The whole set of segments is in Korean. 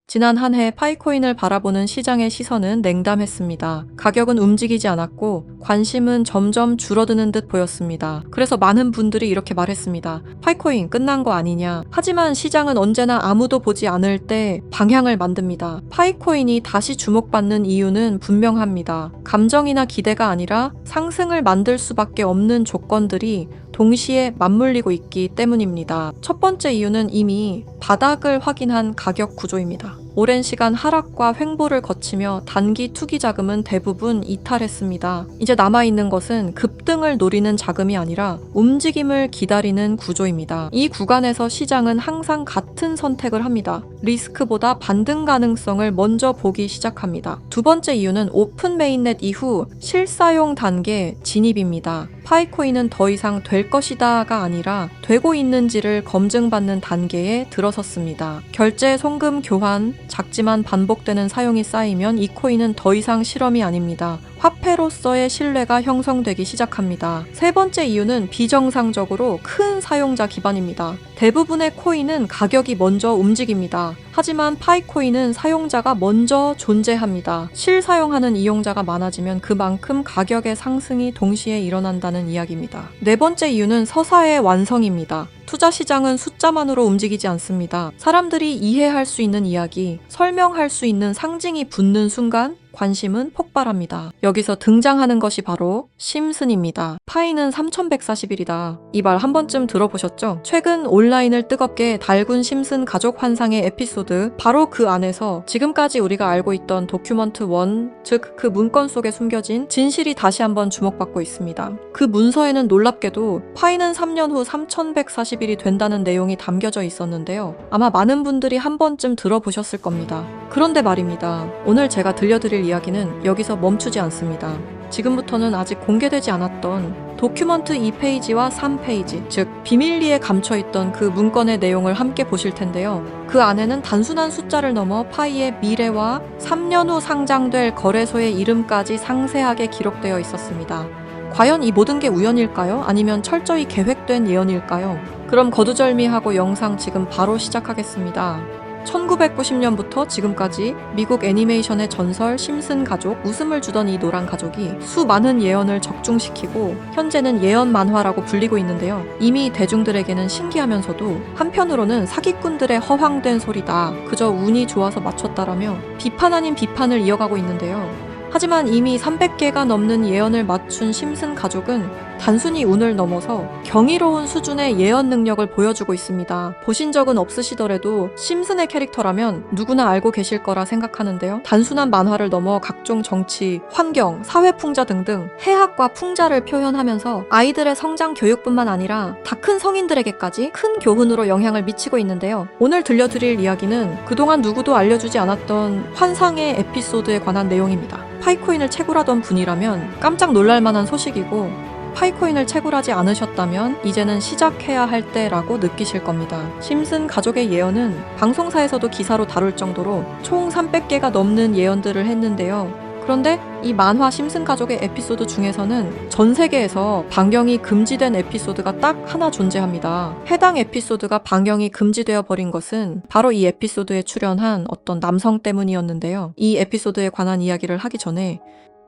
지난 한 해 파이코인을 바라보는 시장의 시선은 냉담했습니다. 가격은 움직이지 않았고 관심은 점점 줄어드는 듯 보였습니다. 그래서 많은 분들이 이렇게 말했습니다. 파이코인 끝난 거 아니냐. 하지만 시장은 언제나 아무도 보지 않을 때 방향을 만듭니다. 파이코인이 다시 주목받는 이유는 분명합니다. 감정이나 기대가 아니라 상승을 만들 수밖에 없는 조건들이 동시에 맞물리고 있기 때문입니다. 첫 번째 이유는 이미 바닥을 확인한 가격 구조입니다. 오랜 시간 하락과 횡보를 거치며 단기 투기 자금은 대부분 이탈했습니다. 이제 남아있는 것은 급등을 노리는 자금이 아니라 움직임을 기다리는 구조입니다. 이 구간에서 시장은 항상 같은 선택을 합니다. 리스크보다 반등 가능성을 먼저 보기 시작합니다. 두 번째 이유는 오픈 메인넷 이후 실사용 단계 진입입니다. 파이코인은 더 이상 될 것이다가 아니라 되고 있는지를 검증받는 단계에 들어섰습니다. 결제, 송금, 교환, 작지만 반복되는 사용이 쌓이면 이 코인은 더 이상 실험이 아닙니다. 화폐로서의 신뢰가 형성되기 시작합니다. 세 번째 이유는 비정상적으로 큰 사용자 기반입니다. 대부분의 코인은 가격이 먼저 움직입니다. 하지만 파이코인은 사용자가 먼저 존재합니다. 실사용하는 이용자가 많아지면 그만큼 가격의 상승이 동시에 일어난다는 이야기입니다. 네 번째 이유는 서사의 완성입니다. 투자 시장은 숫자만으로 움직이지 않습니다. 사람들이 이해할 수 있는 이야기, 설명할 수 있는 상징이 붙는 순간 관심은 폭발합니다. 여기서 등장하는 것이 바로 심슨입니다. 파이는 3140일이다. 이 말 한 번쯤 들어보셨죠? 최근 온라인을 뜨겁게 달군 심슨 가족 환상의 에피소드, 바로 그 안에서 지금까지 우리가 알고 있던 도큐먼트 1, 즉 그 문건 속에 숨겨진 진실이 다시 한번 주목받고 있습니다. 그 문서에는 놀랍게도 파이는 3년 후 3140일이 된다는 내용이 담겨져 있었는데요. 아마 많은 분들이 한 번쯤 들어보셨을 겁니다. 그런데 말입니다. 오늘 제가 들려드릴 이야기는 여기서 멈추지 않습니다. 지금부터는 아직 공개되지 않았던 도큐먼트 2페이지와 3페이지, 즉 비밀리에 감춰있던 그 문건의 내용을 함께 보실 텐데요. 그 안에는 단순한 숫자를 넘어 파이의 미래와 3년 후 상장될 거래소의 이름까지 상세하게 기록되어 있었습니다. 과연 이 모든 게 우연일까요? 아니면 철저히 계획된 예언일까요? 그럼 거두절미하고 영상 지금 바로 시작하겠습니다. 1990년부터 지금까지 미국 애니메이션의 전설 심슨 가족, 웃음을 주던 이 노란 가족이 수많은 예언을 적중시키고 현재는 예언 만화라고 불리고 있는데요. 이미 대중들에게는 신기하면서도 한편으로는 사기꾼들의 허황된 소리다, 그저 운이 좋아서 맞췄다라며 비판 아닌 비판을 이어가고 있는데요. 하지만 이미 300개가 넘는 예언을 맞춘 심슨 가족은 단순히 운을 넘어서 경이로운 수준의 예언 능력을 보여주고 있습니다. 보신 적은 없으시더라도 심슨의 캐릭터라면 누구나 알고 계실 거라 생각하는데요. 단순한 만화를 넘어 각종 정치, 환경, 사회 풍자 등등 해학과 풍자를 표현하면서 아이들의 성장 교육뿐만 아니라 다 큰 성인들에게까지 큰 교훈으로 영향을 미치고 있는데요. 오늘 들려드릴 이야기는 그동안 누구도 알려주지 않았던 환상의 에피소드에 관한 내용입니다. 파이코인을 채굴하던 분이라면 깜짝 놀랄 만한 소식이고, 파이코인을 채굴하지 않으셨다면 이제는 시작해야 할 때라고 느끼실 겁니다. 심슨 가족의 예언은 방송사에서도 기사로 다룰 정도로 총 300개가 넘는 예언들을 했는데요. 그런데 이 만화 심슨 가족의 에피소드 중에서는 전 세계에서 방영이 금지된 에피소드가 딱 하나 존재합니다. 해당 에피소드가 방영이 금지되어 버린 것은 바로 이 에피소드에 출연한 어떤 남성 때문이었는데요. 이 에피소드에 관한 이야기를 하기 전에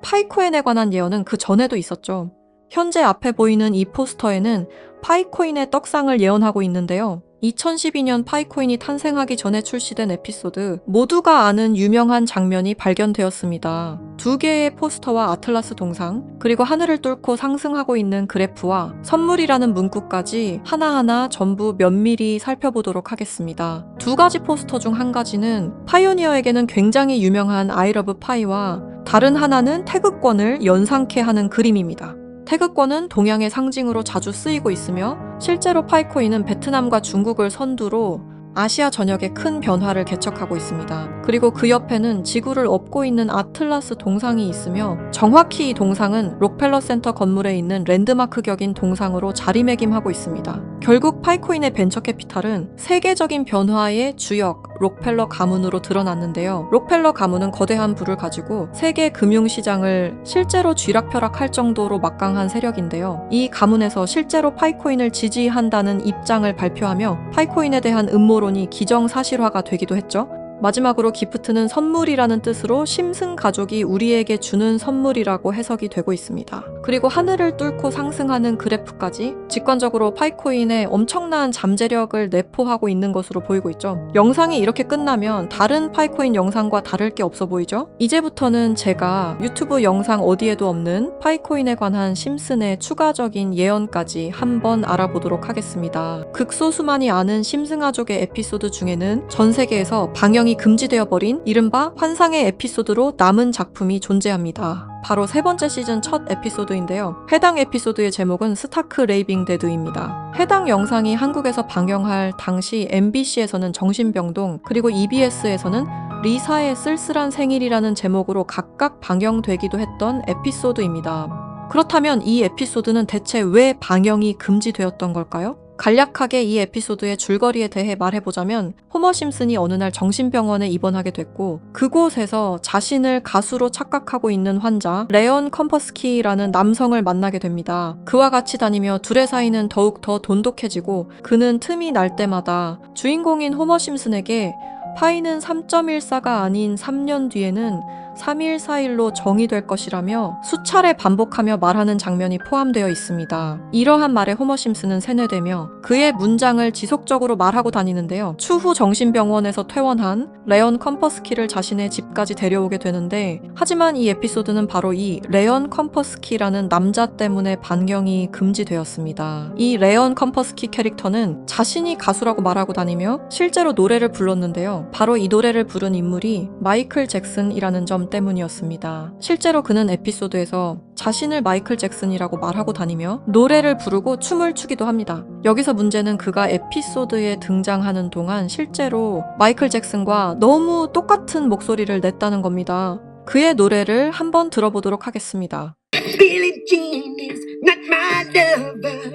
파이코인에 관한 예언은 그 전에도 있었죠. 현재 앞에 보이는 이 포스터에는 파이코인의 떡상을 예언하고 있는데요. 2012년 파이코인이 탄생하기 전에 출시된 에피소드, 모두가 아는 유명한 장면이 발견되었습니다. 2개의 포스터와 아틀라스 동상, 그리고 하늘을 뚫고 상승하고 있는 그래프와 선물이라는 문구까지 하나하나 전부 면밀히 살펴보도록 하겠습니다. 2가지 포스터 중 한 가지는 파이오니어에게는 굉장히 유명한 I love 파이와 다른 하나는 태극권을 연상케 하는 그림입니다. 태극권은 동양의 상징으로 자주 쓰이고 있으며 실제로 파이코인은 베트남과 중국을 선두로 아시아 전역에 큰 변화를 개척하고 있습니다. 그리고 그 옆에는 지구를 업고 있는 아틀라스 동상이 있으며 정확히 이 동상은 록펠러 센터 건물에 있는 랜드마크 격인 동상으로 자리매김하고 있습니다. 결국 파이코인의 벤처 캐피탈은 세계적인 변화의 주역, 록펠러 가문으로 드러났는데요. 록펠러 가문은 거대한 부를 가지고 세계 금융시장을 실제로 쥐락펴락할 정도로 막강한 세력인데요. 이 가문에서 실제로 파이코인을 지지한다는 입장을 발표하며 파이코인에 대한 음모론이 기정사실화가 되기도 했죠. 마지막으로 기프트는 선물이라는 뜻으로 심슨 가족이 우리에게 주는 선물이라고 해석이 되고 있습니다. 그리고 하늘을 뚫고 상승하는 그래프까지 직관적으로 파이코인의 엄청난 잠재력을 내포하고 있는 것으로 보이고 있죠. 영상이 이렇게 끝나면 다른 파이코인 영상과 다를 게 없어 보이죠? 이제부터는 제가 유튜브 영상 어디에도 없는 파이코인에 관한 심슨의 추가적인 예언까지 한번 알아보도록 하겠습니다. 극소수만이 아는 심슨 가족의 에피소드 중에는 전 세계에서 방영이 금지되어 버린 이른바 환상의 에피소드로 남은 작품이 존재합니다. 바로 세 번째 시즌 첫 에피소드인데요. 해당 에피소드의 제목은 스타크 레이빙 데드입니다. 해당 영상이 한국에서 방영할 당시 MBC에서는 정신병동, 그리고 EBS에서는 리사의 쓸쓸한 생일이라는 제목으로 각각 방영되기도 했던 에피소드입니다. 그렇다면 이 에피소드는 대체 왜 방영이 금지되었던 걸까요? 간략하게 이 에피소드의 줄거리에 대해 말해보자면 호머 심슨이 어느 날 정신병원에 입원하게 됐고 그곳에서 자신을 가수로 착각하고 있는 환자 레온 컴퍼스키라는 남성을 만나게 됩니다. 그와 같이 다니며 둘의 사이는 더욱 더 돈독해지고 그는 틈이 날 때마다 주인공인 호머 심슨에게 파이는 3.14가 아닌 3년 뒤에는 3.14일로 정의될 것이라며 수차례 반복하며 말하는 장면이 포함되어 있습니다. 이러한 말에 호머 심슨은 세뇌되며 그의 문장을 지속적으로 말하고 다니는데요. 추후 정신병원에서 퇴원한 레온 컴퍼스키를 자신의 집까지 데려오게 되는데 하지만 이 에피소드는 바로 이 레온 컴퍼스키라는 남자 때문에 반경이 금지되었습니다. 이 레온 컴퍼스키 캐릭터는 자신이 가수라고 말하고 다니며 실제로 노래를 불렀는데요. 바로 이 노래를 부른 인물이 마이클 잭슨이라는 점 때문이었습니다. 실제로 그는 에피소드에서 자신을 마이클 잭슨이라고 말하고 다니며 노래를 부르고 춤을 추기도 합니다. 여기서 문제는 그가 에피소드에 등장하는 동안 실제로 마이클 잭슨과 너무 똑같은 목소리를 냈다는 겁니다. 그의 노래를 한번 들어보도록 하겠습니다. Billie Jean is not my lover.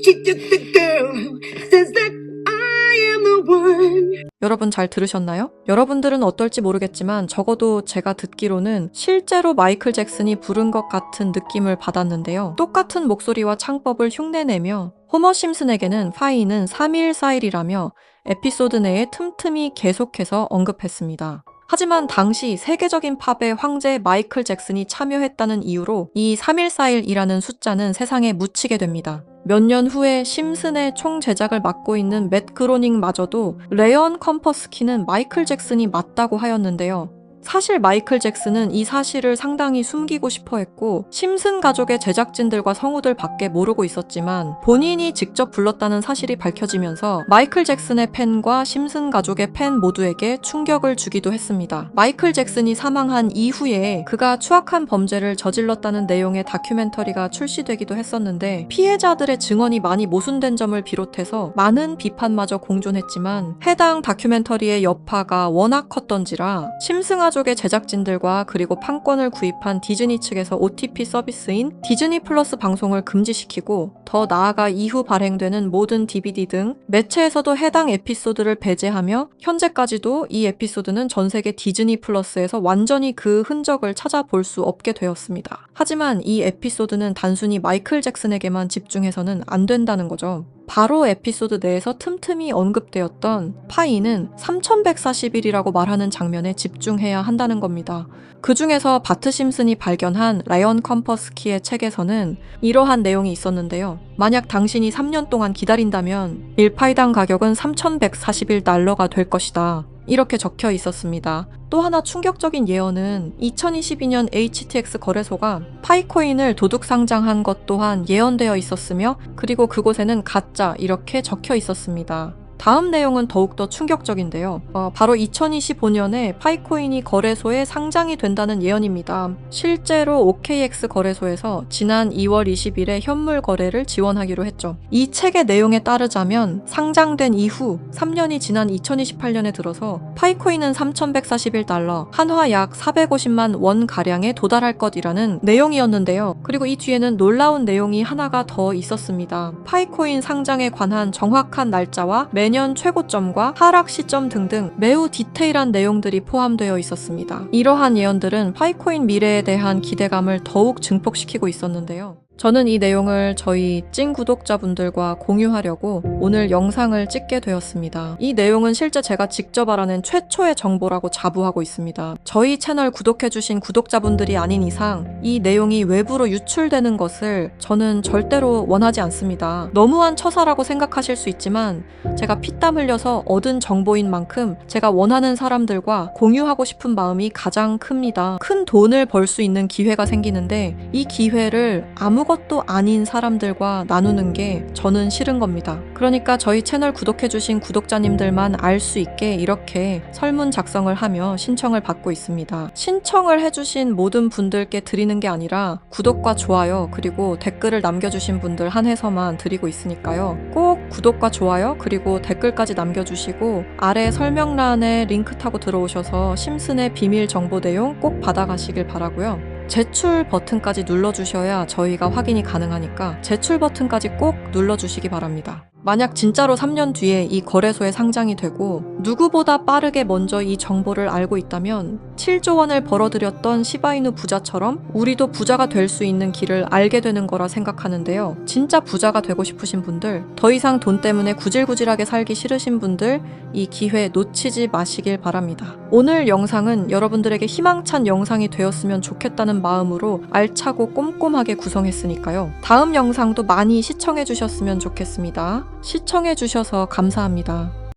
She took the girl who says that I am the one. 여러분 잘 들으셨나요? 여러분들은 어떨지 모르겠지만 적어도 제가 듣기로는 실제로 마이클 잭슨이 부른 것 같은 느낌을 받았는데요. 똑같은 목소리와 창법을 흉내내며 호머 심슨에게는 파이는 3.14일이라며 에피소드 내에 틈틈이 계속해서 언급했습니다. 하지만 당시 세계적인 팝의 황제 마이클 잭슨이 참여했다는 이유로 이 3.14일이라는 숫자는 세상에 묻히게 됩니다. 몇 년 후에 심슨의 총 제작을 맡고 있는 맷 그로닝마저도 레온 컴퍼스키는 마이클 잭슨이 맞다고 하였는데요. 사실 마이클 잭슨은 이 사실을 상당히 숨기고 싶어 했고 심슨 가족의 제작진들과 성우들 밖에 모르고 있었지만 본인이 직접 불렀다는 사실이 밝혀지면서 마이클 잭슨의 팬과 심슨 가족의 팬 모두에게 충격을 주기도 했습니다. 마이클 잭슨이 사망한 이후에 그가 추악한 범죄를 저질렀다는 내용의 다큐멘터리가 출시되기도 했었는데 피해자들의 증언이 많이 모순된 점을 비롯해서 많은 비판마저 공존했지만 해당 다큐멘터리의 여파가 워낙 컸던지라 심슨 가족의 제작진들과 그리고 판권을 구입한 디즈니 측에서 OTP 서비스인 디즈니 플러스 방송을 금지시키고 더 나아가 이후 발행되는 모든 DVD 등 매체에서도 해당 에피소드를 배제하며 현재까지도 이 에피소드는 전 세계 디즈니 플러스에서 완전히 그 흔적을 찾아볼 수 없게 되었습니다. 하지만 이 에피소드는 단순히 마이클 잭슨에게만 집중해서는 안 된다는 거죠. 바로 에피소드 내에서 틈틈이 언급되었던 파이는 3140일이라고 말하는 장면에 집중해야 한다는 겁니다. 그 중에서 바트 심슨이 발견한 라이언 컴퍼스키의 책에서는 이러한 내용이 있었는데요. 만약 당신이 3년 동안 기다린다면 1파이당 가격은 3141달러가 될 것이다. 이렇게 적혀 있었습니다. 또 하나 충격적인 예언은 2022년 HTX 거래소가 파이코인을 도둑 상장한 것 또한 예언되어 있었으며 그리고 그곳에는 가짜 이렇게 적혀 있었습니다. 다음 내용은 더욱더 충격적인데요. 바로 2025년에 파이코인이 거래소에 상장이 된다는 예언입니다. 실제로 OKX 거래소에서 지난 2월 20일에 현물 거래를 지원하기로 했죠. 이 책의 내용에 따르자면 상장된 이후 3년이 지난 2028년에 들어서 파이코인은 3141달러, 한화 약 450만 원 가량에 도달할 것이라는 내용이었는데요. 그리고 이 뒤에는 놀라운 내용이 하나가 더 있었습니다. 파이코인 상장에 관한 정확한 날짜와 매년 최고점과 하락 시점 등등 매우 디테일한 내용들이 포함되어 있었습니다. 이러한 예언들은 파이코인 미래에 대한 기대감을 더욱 증폭시키고 있었는데요. 저는 이 내용을 저희 찐 구독자분들과 공유하려고 오늘 영상을 찍게 되었습니다. 이 내용은 실제 제가 직접 알아낸 최초의 정보라고 자부하고 있습니다. 저희 채널 구독해주신 구독자분들이 아닌 이상 이 내용이 외부로 유출되는 것을 저는 절대로 원하지 않습니다. 너무한 처사라고 생각하실 수 있지만 제가 피땀 흘려서 얻은 정보인 만큼 제가 원하는 사람들과 공유하고 싶은 마음이 가장 큽니다. 큰 돈을 벌 수 있는 기회가 생기는데 이 기회를 아무것도 아닌 사람들과 나누는 게 저는 싫은 겁니다. 그러니까 저희 채널 구독해주신 구독자님들만 알 수 있게 이렇게 설문 작성을 하며 신청을 받고 있습니다. 신청을 해주신 모든 분들께 드리는 게 아니라 구독과 좋아요 그리고 댓글을 남겨주신 분들 한해서만 드리고 있으니까요. 꼭 구독과 좋아요 그리고 댓글까지 남겨주시고 아래 설명란에 링크 타고 들어오셔서 심슨의 비밀 정보 내용 꼭 받아가시길 바라고요. 제출 버튼까지 눌러주셔야 저희가 확인이 가능하니까 제출 버튼까지 꼭 눌러주시기 바랍니다. 만약 진짜로 3년 뒤에 이 거래소에 상장이 되고 누구보다 빠르게 먼저 이 정보를 알고 있다면 7조 원을 벌어들였던 시바이누 부자처럼 우리도 부자가 될 수 있는 길을 알게 되는 거라 생각하는데요. 진짜 부자가 되고 싶으신 분들, 더 이상 돈 때문에 구질구질하게 살기 싫으신 분들 이 기회 놓치지 마시길 바랍니다. 오늘 영상은 여러분들에게 희망찬 영상이 되었으면 좋겠다는 마음으로 알차고 꼼꼼하게 구성했으니까요. 다음 영상도 많이 시청해 주셨으면 좋겠습니다. 시청해 주셔서 감사합니다.